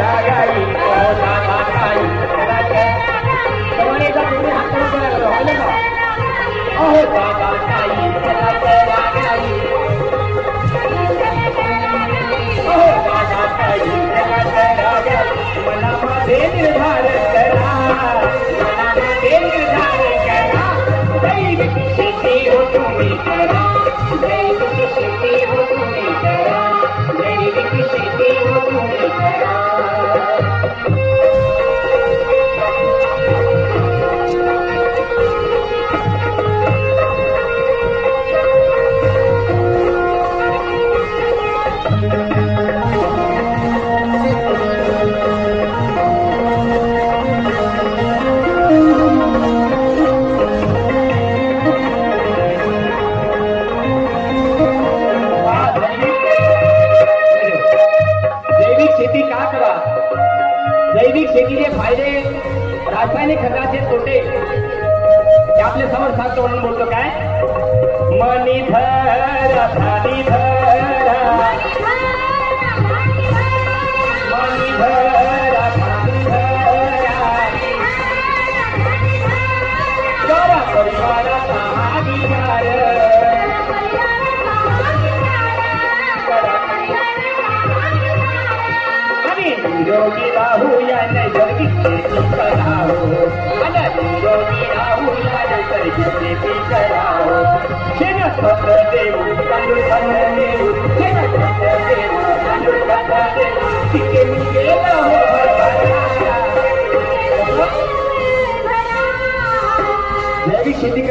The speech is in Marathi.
रागाई दादा ताई तुम्ही हात करून का अहो दादा ताई रागाई अहो दादा ताई रागाई मनामध्ये निर्धार करा मनामध्ये निर्धार करा दैविक शेती हो तुम्ही करा दैविक शेती हो तुम्ही करा दैविक शेती हो तुम्ही करा जैविक शेतीचे फायदे रासायनिक खताचे तोटे हे आपले समोर सांगतो म्हणून बोलतो काय मनी धरा धानी धरा मनी धरा धानी धरा करा परिवाराचा अधिकार निरोगी राहू या नैसर्गिक शेती करावं निरोगी राहू या नैसर्गिक शेती करावं शेणखत देऊ तांदूळ खत देऊ शेणखत देऊ तांदूळ खत देऊ पिके मी गेलं हो जैविक शेती